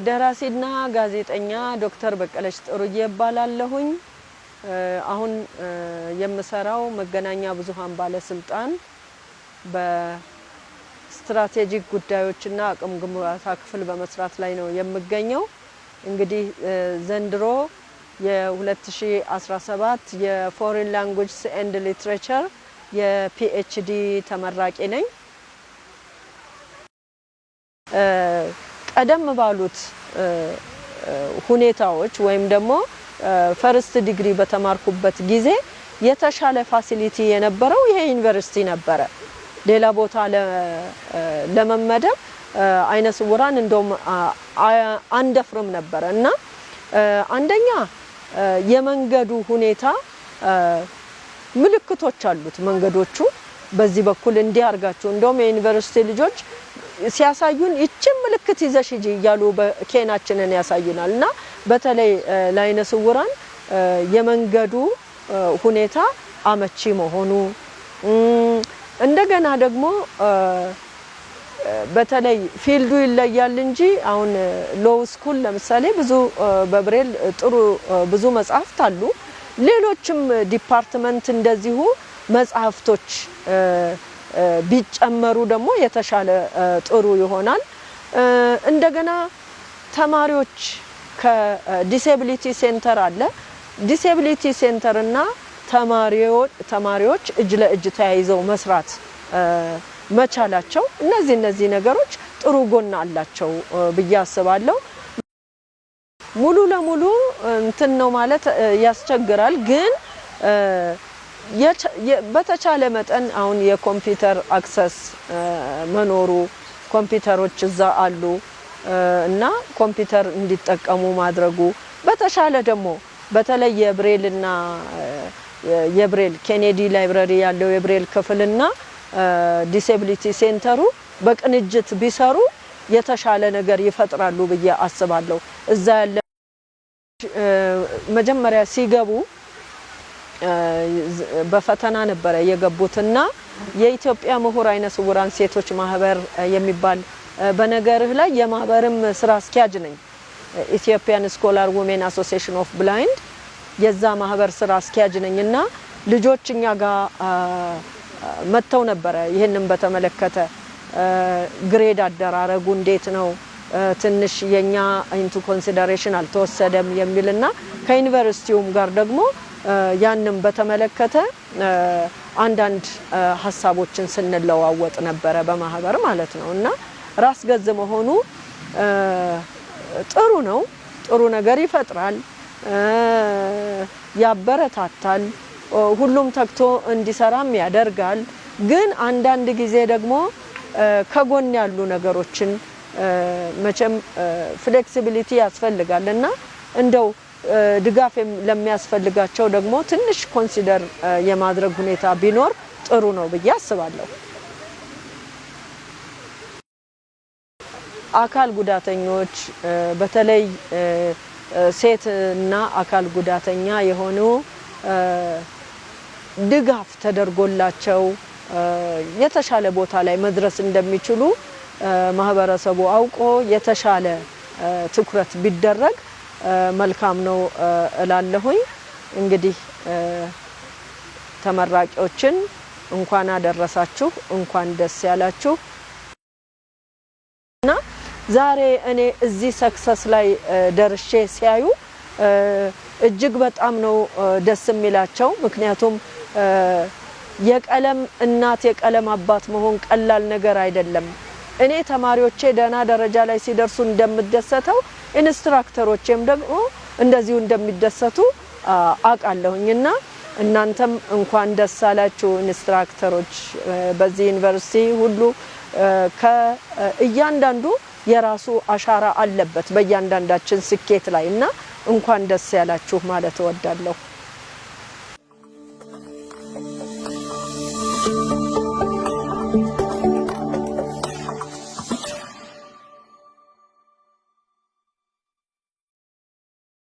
ደራሲና ጋዜጠኛ ዶክተር በቀለሽ ጥሩዬ ይባላለሁኝ። አሁን የምሰራው መገናኛ ብዙሃን ባለስልጣን በስትራቴጂክ ጉዳዮችና አቅም ግንባታ ክፍል በመስራት ላይ ነው የምገኘው። እንግዲህ ዘንድሮ የ2017 የፎሬን ላንጉዌጅስ ኤንድ ሊትሬቸር የፒኤችዲ ተመራቂ ነኝ። ቀደም ባሉት ሁኔታዎች ወይም ደግሞ ፈርስት ዲግሪ በተማርኩበት ጊዜ የተሻለ ፋሲሊቲ የነበረው ይሄ ዩኒቨርሲቲ ነበረ። ሌላ ቦታ ለመመደብ አይነ ስውራን እንደውም አንደፍርም ነበረ እና አንደኛ የመንገዱ ሁኔታ ምልክቶች አሉት። መንገዶቹ በዚህ በኩል እንዲያርጋችሁ እንደውም የዩኒቨርሲቲ ልጆች ሲያሳዩን ይችን ምልክት ይዘሽ ሂጂ እያሉ በኬናችንን ያሳዩናል እና በተለይ ለአይነ ስውራን የመንገዱ ሁኔታ አመቺ መሆኑ እንደገና ደግሞ በተለይ ፊልዱ ይለያል እንጂ አሁን ሎው ስኩል ለምሳሌ ብዙ በብሬል ጥሩ ብዙ መጽሐፍት አሉ። ሌሎችም ዲፓርትመንት እንደዚሁ መጽሐፍቶች ቢጨመሩ ደግሞ የተሻለ ጥሩ ይሆናል። እንደገና ተማሪዎች ከዲሴቢሊቲ ሴንተር አለ። ዲሴቢሊቲ ሴንተር እና ተማሪዎች እጅ ለእጅ ተያይዘው መስራት መቻላቸው እነዚህ ነገሮች ጥሩ ጎን አላቸው ብዬ አስባለሁ። ሙሉ ለሙሉ እንትን ነው ማለት ያስቸግራል፣ ግን በተቻለ መጠን አሁን የኮምፒውተር አክሰስ መኖሩ ኮምፒውተሮች እዛ አሉ እና ኮምፒውተር እንዲጠቀሙ ማድረጉ በተሻለ ደግሞ በተለይ የብሬልና የብሬል ኬኔዲ ላይብረሪ ያለው የብሬል ክፍልና ዲሴቢሊቲ ሴንተሩ በቅንጅት ቢሰሩ የተሻለ ነገር ይፈጥራሉ ብዬ አስባለሁ። እዛ ያለ መጀመሪያ ሲገቡ በፈተና ነበረ የገቡትና የኢትዮጵያ ምሁር አይነ ስውራን ሴቶች ማህበር የሚባል በነገርህ ላይ የማህበርም ስራ አስኪያጅ ነኝ። ኢትዮጵያን ስኮላር ውሜን አሶሲዬሽን ኦፍ ብላይንድ የዛ ማህበር ስራ አስኪያጅ ነኝና ልጆች እኛ ጋር መተው ነበረ። ይሄንን በተመለከተ ግሬድ አደራረጉ እንዴት ነው ትንሽ የኛ ኢንቱ ኮንሲደሬሽን አልተወሰደም የሚልና ከዩኒቨርሲቲውም ጋር ደግሞ ያንን በተመለከተ አንዳንድ ሐሳቦችን ስንለዋወጥ ነበረ በማህበር ማለት ነው። እና ራስ ገዝ መሆኑ ጥሩ ነው። ጥሩ ነገር ይፈጥራል፣ ያበረታታል፣ ሁሉም ተግቶ እንዲሰራም ያደርጋል። ግን አንዳንድ ጊዜ ደግሞ ከጎን ያሉ ነገሮችን መቼም ፍሌክሲቢሊቲ ያስፈልጋልና እንደው ድጋፍ ለሚያስፈልጋቸው ደግሞ ትንሽ ኮንሲደር የማድረግ ሁኔታ ቢኖር ጥሩ ነው ብዬ አስባለሁ። አካል ጉዳተኞች በተለይ ሴትና አካል ጉዳተኛ የሆኑ ድጋፍ ተደርጎላቸው የተሻለ ቦታ ላይ መድረስ እንደሚችሉ ማህበረሰቡ አውቆ የተሻለ ትኩረት ቢደረግ መልካም ነው እላለሁኝ። እንግዲህ ተመራቂዎችን እንኳን አደረሳችሁ፣ እንኳን ደስ ያላችሁ እና ዛሬ እኔ እዚህ ሰክሰስ ላይ ደርሼ ሲያዩ እጅግ በጣም ነው ደስ የሚላቸው። ምክንያቱም የቀለም እናት የቀለም አባት መሆን ቀላል ነገር አይደለም። እኔ ተማሪዎቼ ደህና ደረጃ ላይ ሲደርሱ እንደምደሰተው ኢንስትራክተሮቼም ደግሞ እንደዚሁ እንደሚደሰቱ አውቃለሁኝና እናንተም እንኳን ደስ አላችሁ ኢንስትራክተሮች። በዚህ ዩኒቨርሲቲ ሁሉ ከእያንዳንዱ የራሱ አሻራ አለበት በእያንዳንዳችን ስኬት ላይ እና እንኳን ደስ ያላችሁ ማለት እወዳለሁ።